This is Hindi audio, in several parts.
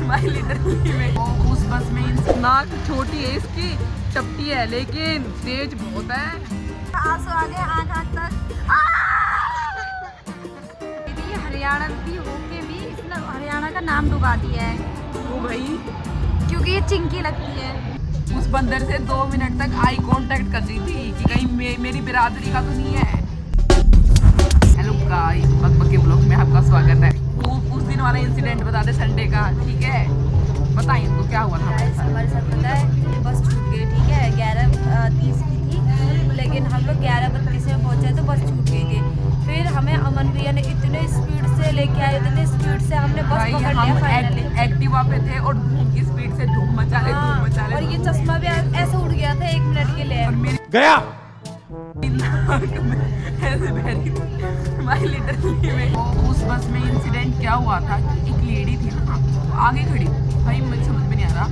भाई लिटरली में उस बस में नाक छोटी है इसकी, चपटी है लेकिन तेज बहुत है। आंसू आ गए आँख तक। दीदी हरियाणा की होके भी इसने हरियाणा का नाम डुबा दिया है। वो भाई क्योंकि ये चिंकी लगती है। उस बंदर से 2 मिनट तक आई कांटेक्ट कर रही थी कि कहीं मेरी बिरादरी का तो नहीं है। हेलो गाइस, बकबकी ब्लॉग में आपका स्वागत है। उस दिन वाला इंसिडेंट बता दे, संडे का, ठीक है? बताइए इनको क्या हुआ था हमारे साथ पता है, बस छूट गई, ठीक है? 11:30 की थी, लेकिन हम लोग 11:32 में पहुंचे तो बस छूट गई थी। फिर हमें अमन भैया ने इतने स्पीड से लेके आए, इतने स्पीड से हमने बस पकड़ लिया फाइनली। एक्टिवा पे थे और धूम की स्पीड से धूम मचा ले। और ये चश्मा भी ऐसे उड़ गया था 1 मिनट के लिए। गया ऐसे बहरी थी भाई लिटरली में। उस बस में इंसिडेंट क्या हुआ था कि एक लेडी थी ना, तो आगे खड़ी भाई, मुझे समझ में नहीं आ रहा।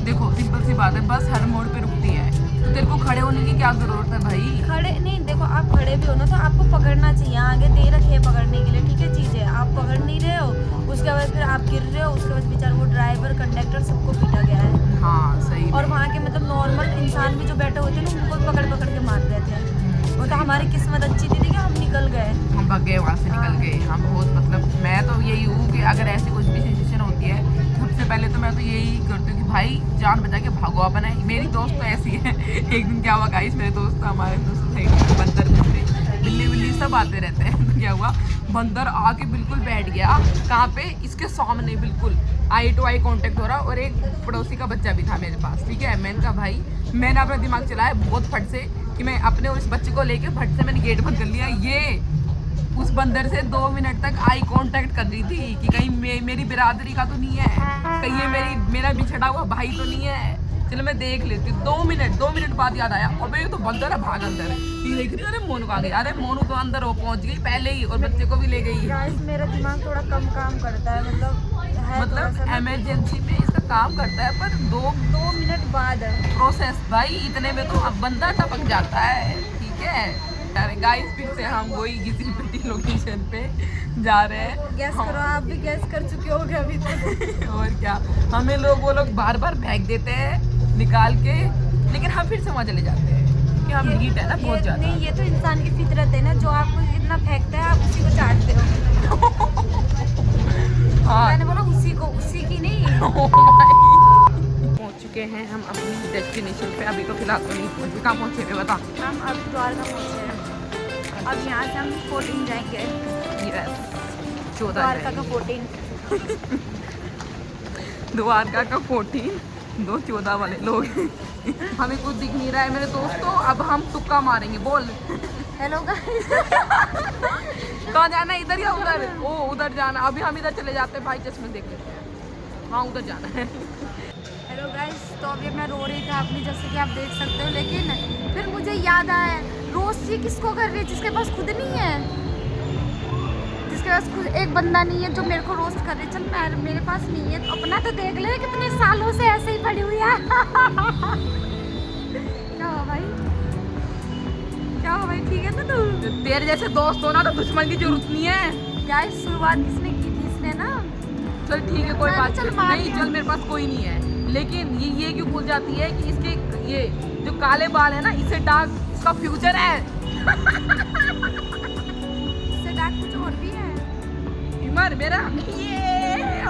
देखो सिंपल सी बात है, बस हर मोड़ पे रुकती है, तो तेरे को खड़े होने की क्या जरूरत है भाई? खड़े नहीं, देखो आप खड़े भी हो ना तो आपको पकड़ना चाहिए, आगे दे रखे है पकड़ने के लिए, ठीक है? चीज़ें आप पकड़ नहीं रहे हो, उसके बाद फिर आप गिर रहे हो, उसके बाद बेचारा वो ड्राइवर कंडक्टर सबको पीटा गया है। हाँ सही। और वहाँ के मतलब नॉर्मल इंसान भी जो बैठे होते हैं ना, उनको पकड़ के मार रहे थे। वो तो हमारी किस्मत अच्छी थी कि हम निकल गए, हम भाग गए वहाँ से, निकल गए हम। बहुत मतलब मैं तो यही हूँ कि अगर ऐसी कुछ भी सिचुएशन होती है, सबसे पहले तो मैं तो यही करती हूँ कि भाई जान बचा के भागो। अपन है, मेरी दोस्त तो ऐसी है। एक दिन क्या हुआ गाइस, मेरे दोस्त हमारे सोसाइटी में बंदर बिल्ली सब आते रहते हैं। तो क्या हुआ, बंदर आके बिल्कुल बैठ गया, कहाँ पे? इसके सामने, बिल्कुल आई टू आई कांटेक्ट हो रहा। और एक पड़ोसी का बच्चा भी था मेरे पास, ठीक है? मैंने कहा भाई, मैंने अपना दिमाग चलाया बहुत फट से कि मैं अपने उस बच्चे को लेके फट से मैंने गेट बंद कर लिया। ये उस बंदर से 2 मिनट तक आई कांटेक्ट कर रही थी कि कहीं मेरी बिरादरी का तो नहीं है, कहीं ये मेरा बिछड़ा हुआ भाई तो नहीं है। चलो मैं देख लेती हूँ। 2 मिनट बाद याद आया, अबे ये तो बंदर है, भाग अंदर है। ये देख रही, अरे मोनू कहाँ गई? अरे मोनू तो अंदर हो पहुंच गई पहले ही, और बच्चे को भी ले गई। गाइस मेरा दिमाग थोड़ा कम काम करता है, मतलब इमरजेंसी में इसका काम करता है, पर 2 मिनट बाद प्रोसेस भाई, इतने में तो अब बंदा टपक जाता है, ठीक है? अरे गाइस फिर से हम वही किसी पिटी लोकेशन पे जा रहे हैं। गैस करो, आप भी गैस कर चुके होगे अभी तक। और क्या, हमें वो लोग बार बार फेंक देते हैं निकाल के, लेकिन हम फिर से वहाँ चले जाते हैं कि हम हीट है ना बहुत ज्यादा। नहीं, ये तो इंसान की फितरत है ना, जो आपको इतना फेंकता है आप उसी को चाटते हो। हाँ मैंने बोला उसी की नहीं। पहुँच चुके हैं हम अपनी डेस्टिनेशन पे। अभी तो फिलहाल तो नहीं पहुँचे। कहाँ पहुँचे थे बता? हम अब द्वारका पहुँचे हैं। अब यहाँ से हम 14 जाएंगे। यस, 14 द्वारका का 14। द्वारका का 14, 2 14 वाले लोग। हमें कुछ दिख नहीं रहा है मेरे दोस्तों, अब हम तुक्का मारेंगे। बोल हेलो गाइस। कहाँ जाना है, इधर या उधर? ओ उधर जाना। अभी हम इधर चले जाते हैं भाई, चश्मे देख लेते हैं। हाँ उधर जाना है। हेलो गाइस, तो अभी मैं रो रही थी अपनी, जैसे कि आप देख सकते हो, लेकिन फिर मुझे याद आया, रोस्ट ये किसको कर रही है जिसके पास खुद नहीं है, जिसके पास खुद एक बंदा नहीं है जो मेरे को रोस्ट कर रही है। चल मेरे पास नहीं है तो अपना तो देख ले, कितने सालों से ऐसे ही पड़ी हुई है। क्या हुआ भाई? ठीक है ना तू? तेरे जैसे दोस्त हो ना तो दुश्मन की जरूरत नहीं है। गाइस शुरुआत किसने की थी? इसने ना। चल ठीक है, कोई बात नहीं। चल चल मेरे पास कोई नहीं है, लेकिन ये क्यों भूल जाती है कि इसके ये जो काले बाल है ना, इसे डार्क इसका फ्यूचर है। इससे डार्क कुछ और भी है। इमर मेरा ये ओ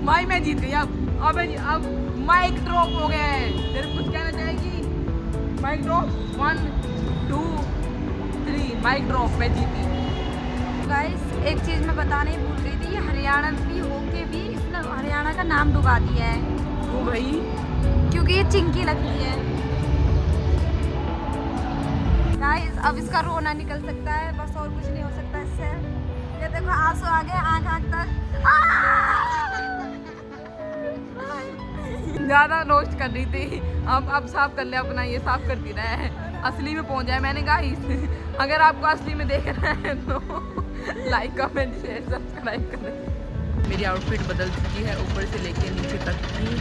भाई मैं जीत गई। अब माइक ड्रॉप हो गए। तेरे कुछ कहना चाहेगी? माइक ड्रॉप 1 2 3 माइक ड्रॉप, मैं जीती। गाइस एक चीज़ मैं बताना ही भूल गई थी, ये हरियाणा भी होके भी इसने हरियाणा का नाम डुबा दिया है। वो भाई क्योंकि ये चिंकी लगती है। गाइस अब इसका रोना निकल सकता है, बस और कुछ नहीं हो सकता इससे। ये देखो आंसू आ गए आँख तक। ज्यादा रोस्ट कर रही थी, अब साफ कर ले अपना, ये साफ करती रहे, असली में पहुंच जाए। मैंने कहा अगर आपको असली में देख रहे हैं तो लाइक कमेंट शेयर सब्सक्राइब करें। मेरी आउटफिट बदल चुकी है ऊपर से लेके नीचे तक की,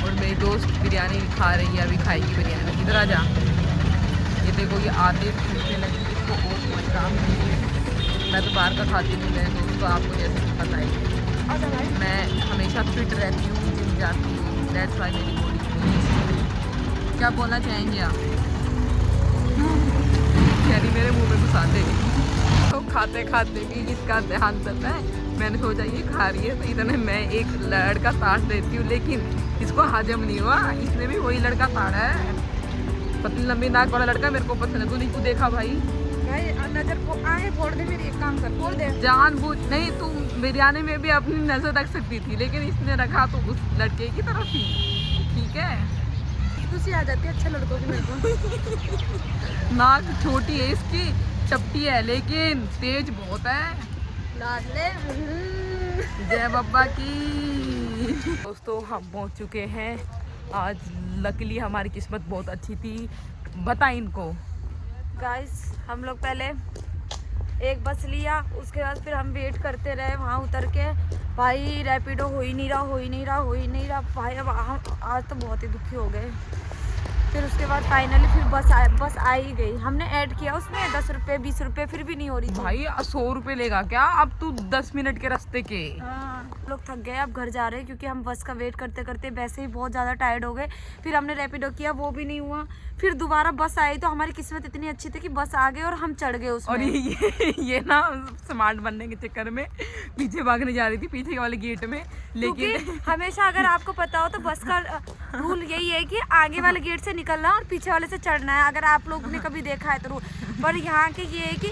और मेरी दोस्त बिरयानी खा रही है, अभी खाएगी बिरयानी। इधर आ जा। ये देखो ये आते छूटने लगी, इसको और कोई काम नहीं है। मैं तो बाहर का खाती नहीं, मेरे दोस्त तो आपको जैसे कि पता ही है। अच्छा भाई, मैं हमेशा फिट रहती हूँ, जिम जाती हूँ, दैट्स व्हाई मेरी बॉडी। क्या बोलना चाहेंगे आप? यानी मेरे मुंह में घुसा देगी। तो खाते खाते भी इसका ध्यान देता है। मैंने सोचा ये खा रही है तो इतने मैं एक लड़का ताड़ देती हूँ, लेकिन इसको हजम नहीं हुआ। इसने भी वही लड़का ताड़ा है, पतली लंबी नाक वाला लड़का मेरे को पसंद है। तूने क्यों देखा भाई? भाई नजर को आगे फोड़ दे मेरी, एक काम कर, फोड़ दे। जानबूझ नहीं, तू बिरयानी में भी अपनी नजर रख सकती थी, लेकिन इसने रखा तो उस लड़के की तरफ ही। ठीक है, खुशी आ जाती है अच्छे लड़कों की मेरे को। नाक छोटी है इसकी, चपटी है, लेकिन तेज बहुत है। लाडले जय बाबा की। दोस्तों हम पहुंच चुके हैं। आज लकीली हमारी किस्मत बहुत अच्छी थी। बता इनको। गाइस हम लोग पहले एक बस लिया, उसके बाद फिर हम वेट करते रहे वहाँ उतर के। भाई रैपिडो हो ही नहीं रहा भाई। अब आज तो बहुत ही दुखी हो गए। फिर उसके बाद फाइनली फिर बस आ ही गई। हमने ऐड किया उसमें 10 रुपये 20 रुपये, फिर भी नहीं हो रही थी। भाई 100 रुपए लेगा क्या? अब तू 10 मिनट के रास्ते के। लोग थक गए, अब घर जा रहे हैं क्योंकि हम बस का वेट करते करते वैसे ही बहुत ज़्यादा टायर्ड हो गए। फिर हमने रैपिडो किया, वो भी नहीं हुआ। फिर दोबारा बस आई तो हमारी किस्मत इतनी अच्छी थी कि बस आ गई और हम चढ़ गए उसमें। और ये ना स्मार्ट बनने के चक्कर में पीछे भागने जा रही थी, पीछे वाले गेट में। लेकिन हमेशा अगर आपको पता हो तो बस का रूल यही है कि आगे वाले गेट से निकलना और पीछे वाले से चढ़ना है। अगर आप लोगों ने कभी देखा है तो रूल। पर यहाँ के ये है कि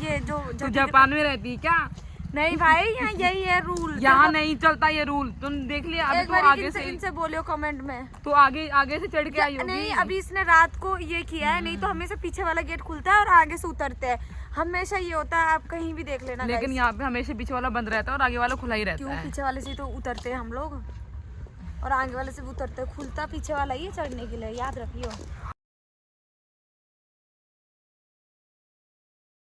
ये जो जापान में रहती है क्या? नहीं भाई, यहाँ यही है रूल। यहाँ नहीं चलता ये रूल, तुम देख लिया। अभी तो आगे से इनसे बोलियो कमेंट में। तो आगे से चढ़ के आई होगी। नहीं, अभी इसने रात को ये किया है, नहीं तो हमेशा पीछे वाला गेट खुलता है और आगे से उतरते हैं। हमेशा ये होता है, आप कहीं भी देख लेना। लेकिन यहाँ पे हमेशा पीछे वाला बंद रहता है और आगे वाला खुला ही रहता क्यों? है। पीछे वाले से तो उतरते हैं हम लोग और आगे वाले से भी उतरते हैं। खुलता पीछे वाला ही है चढ़ने के लिए, याद रखियो।